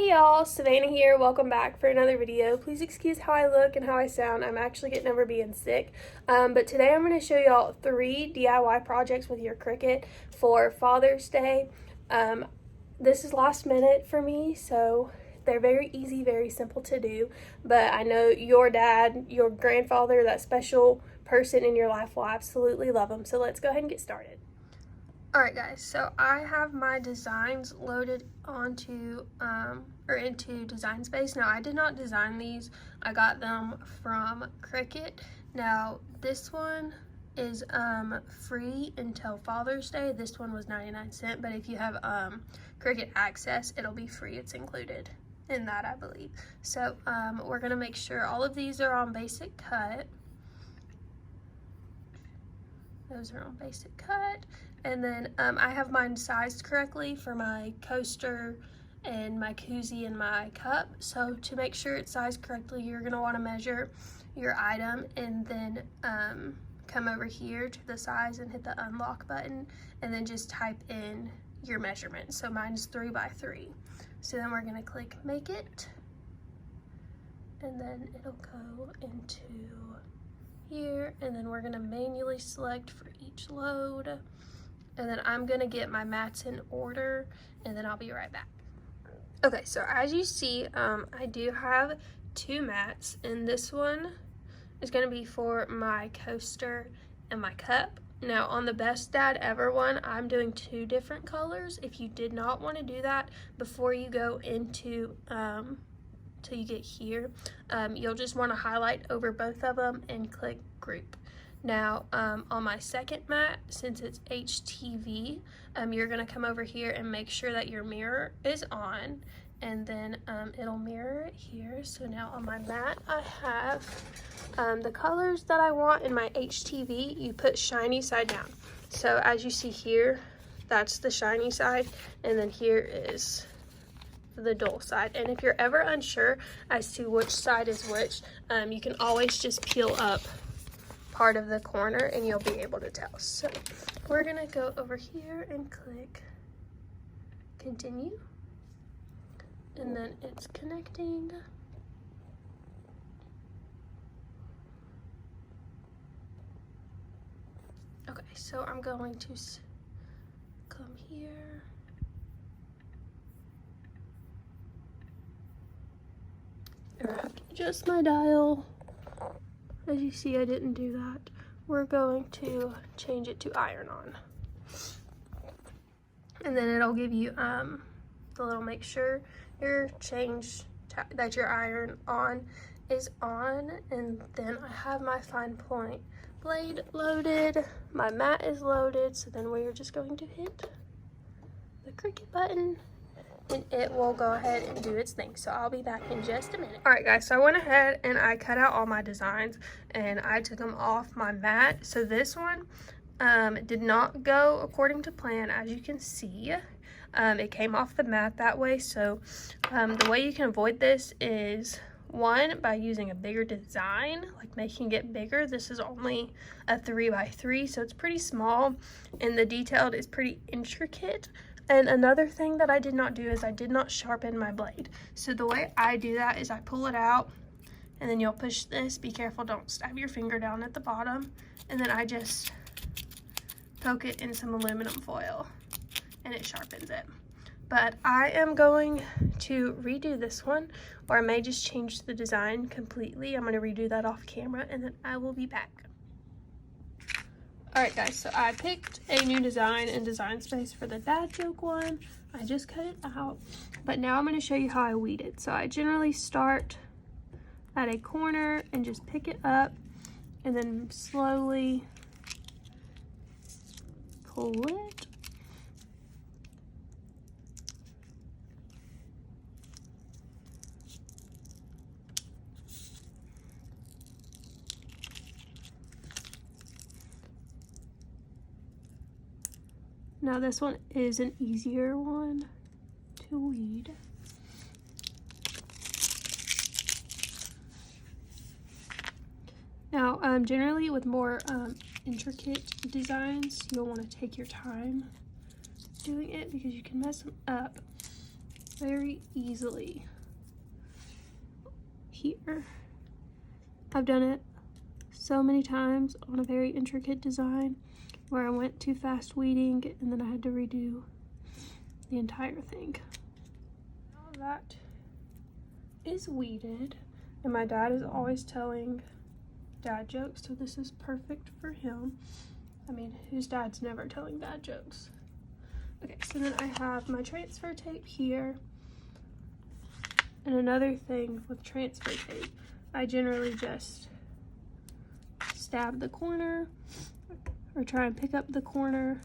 Hey y'all, Savannah here. Welcome back for another video. Please excuse how I look and how I sound. I'm actually getting over being sick. But today I'm going to show y'all 3 DIY projects with your Cricut for Father's Day. This is last minute for me, so they're very easy, very simple to do. But I know your dad, your grandfather, that special person in your life will absolutely love them. So let's go ahead and get started. Alright guys, so I have my designs loaded onto, into Design Space. Now I did not design these, I got them from Cricut. Now this one is free until Father's Day. This one was 99¢, but if you have Cricut Access, it'll be free. It's included in that, I believe. So we're gonna make sure all of these are on basic cut. Those are on basic cut. And then I have mine sized correctly for my coaster and my koozie and my cup. So to make sure it's sized correctly, you're gonna wanna measure your item and then come over here to the size and hit the unlock button and then just type in your measurement. So mine is 3 by 3. So then we're gonna click make it and then it'll go into here, and then we're gonna manually select for each load, and then I'm gonna get my mats in order and then I'll be right back. Okay, so as you see, I do have 2 mats, and this one is gonna be for my coaster and my cup. Now on the Best Dad Ever one, I'm doing 2 different colors. If you did not want to do that before you go into till you get here, you'll just want to highlight over both of them and click group. Now on my second mat, since it's HTV, you're going to come over here and make sure that your mirror is on, and then it'll mirror it here. So now on my mat I have the colors that I want. In my HTV, you put shiny side down. So as you see here, that's the shiny side, and then here is the dull side. And if you're ever unsure as to which side is which, you can always just peel up part of the corner and you'll be able to tell. So we're gonna go over here and click continue, and then it's connecting. Okay, so I'm going to come here. Adjust my dial. As you see, I didn't do that. We're going to change it to iron on, and then it'll give you the little make sure your that your iron on is on. And then I have my fine point blade loaded, my mat is loaded, so then we're just going to hit the Cricut button and it will go ahead and do its thing. So I'll be back in just a minute. All right guys, so I went ahead and I cut out all my designs and I took them off my mat. So this one did not go according to plan, as you can see. It came off the mat that way. So the way you can avoid this is, one, by using a bigger design, like making it bigger. This is only a 3 by 3, so it's pretty small, and the detailed is pretty intricate. And another thing that I did not do is I did not sharpen my blade. So the way I do that is I pull it out, and then you'll push this. Be careful, don't stab your finger down at the bottom. And then I just poke it in some aluminum foil, and it sharpens it. But I am going to redo this one, or I may just change the design completely. I'm going to redo that off camera, and then I will be back. Alright guys, so I picked a new design in Design Space for the dad joke one. I just cut it out, but now I'm going to show you how I weed it. So I generally start at a corner and just pick it up and then slowly pull it. Now this one is an easier one to weed. Now generally with more intricate designs, you'll want to take your time doing it because you can mess them up very easily here. I've done it so many times on a very intricate design where I went too fast weeding and then I had to redo the entire thing. All that is weeded, and my dad is always telling dad jokes, so this is perfect for him. I mean, whose dad's never telling dad jokes? Okay, so then I have my transfer tape here. And another thing with transfer tape, I generally just stab the corner or try and pick up the corner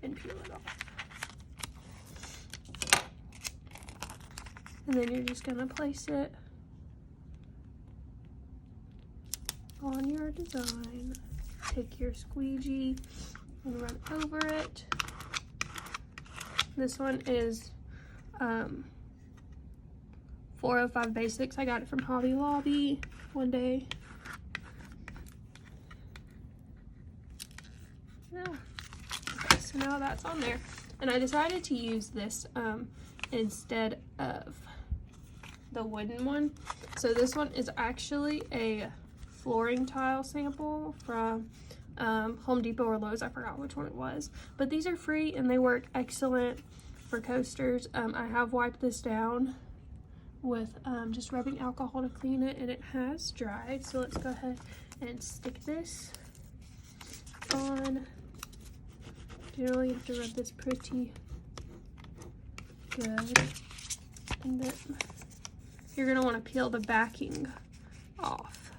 and peel it off. And then you're just gonna place it on your design. Take your squeegee and run over it. This one is 405 Basics. I got it from Hobby Lobby one day. Yeah. Okay, so now that's on there. And I decided to use this instead of the wooden one. So this one is actually a flooring tile sample from Home Depot or Lowe's. I forgot which one it was. But these are free and they work excellent for coasters. I have wiped this down with just rubbing alcohol to clean it, and it has dried. So let's go ahead and stick this on. Generally you have to rub this pretty good, and then you're gonna want to peel the backing off.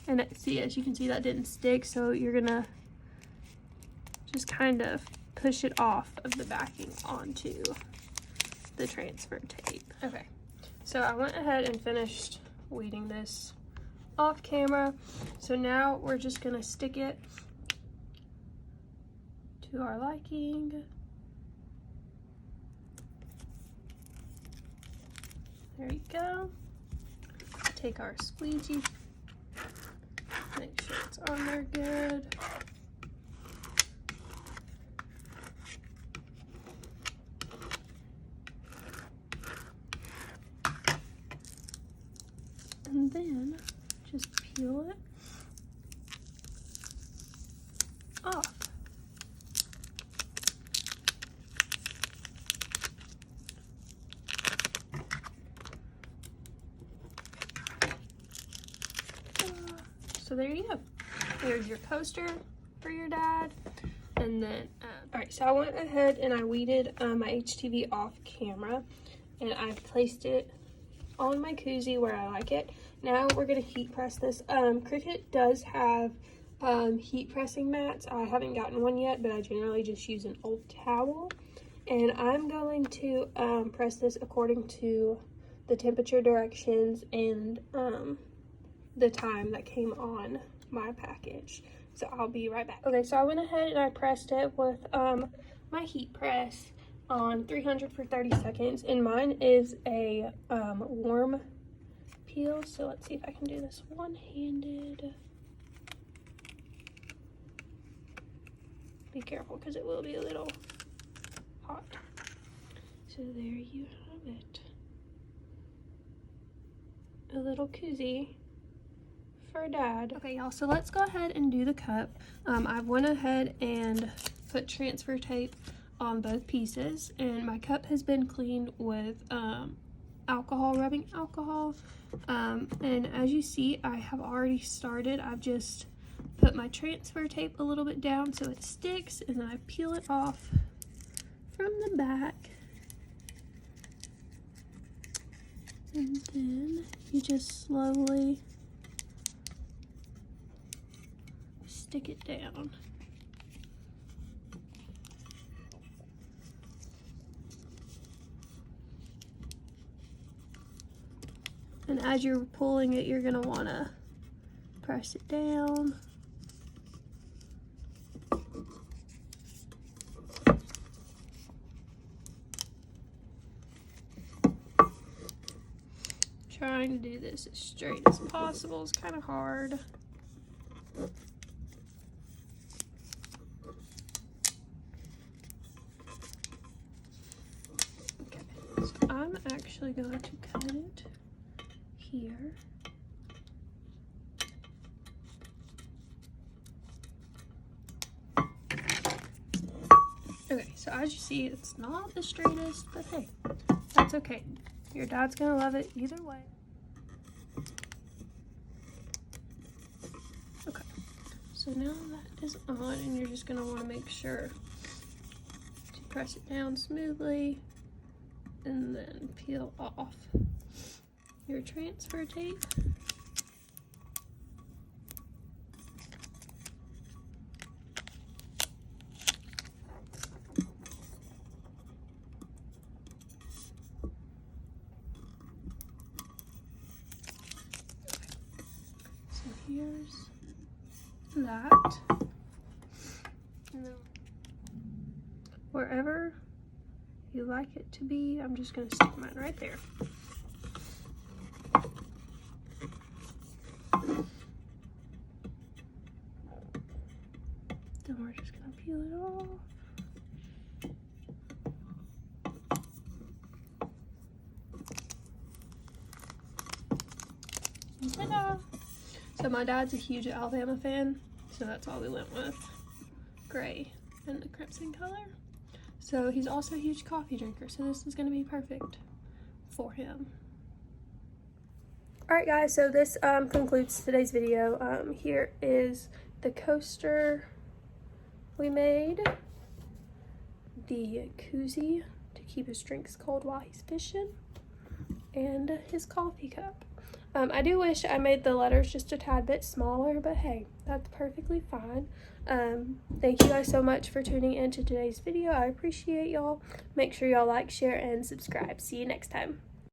And see, as you can see, that didn't stick, so you're gonna just kind of push it off of the backing onto the transfer tape. Okay, so I went ahead and finished weeding this off camera. So now we're just gonna stick it to our liking. There you go. Take our squeegee, make sure it's on there good. And then just peel it off. So there you go. There's your coaster for your dad. And then, all right, so I went ahead and I weeded my HTV off camera, and I placed it on my koozie where I like it. Now we're gonna heat press this. Cricut does have heat pressing mats. I haven't gotten one yet, but I generally just use an old towel. And I'm going to press this according to the temperature directions and the time that came on my package. So I'll be right back. Okay, so I went ahead and I pressed it with my heat press on 300 for 30 seconds, and mine is a warm peel. So let's see if I can do this one-handed. Be careful because it will be a little hot. So there you have it. A little koozie for dad. Okay, y'all, so let's go ahead and do the cup. I've went ahead and put transfer tape on both pieces, and my cup has been cleaned with alcohol, rubbing alcohol. And as you see, I have already started. I've just put my transfer tape a little bit down so it sticks, and then I peel it off from the back. And then you just slowly stick it down. And as you're pulling it, you're gonna wanna press it down. Trying to do this as straight as possible is kind of hard. I'm actually going to cut it here. Okay, so as you see, it's not the straightest, but hey, that's okay. Your dad's gonna love it either way. Okay, so now that is on, and you're just gonna wanna make sure to press it down smoothly and then peel off your transfer tape. Here's that. And then wherever you like it to be, I'm just going to stick mine right there. Then we're just going to peel it off. Ta-da! So my dad's a huge Alabama fan, so that's all we went with. Gray and the crimson color. So he's also a huge coffee drinker, so this is going to be perfect for him. Alright guys, so this concludes today's video. Here is the coaster we made, the koozie to keep his drinks cold while he's fishing, and his coffee cup. I do wish I made the letters just a tad bit smaller, but hey, that's perfectly fine. Thank you guys so much for tuning in to today's video. I appreciate y'all. Make sure y'all like, share, and subscribe. See you next time.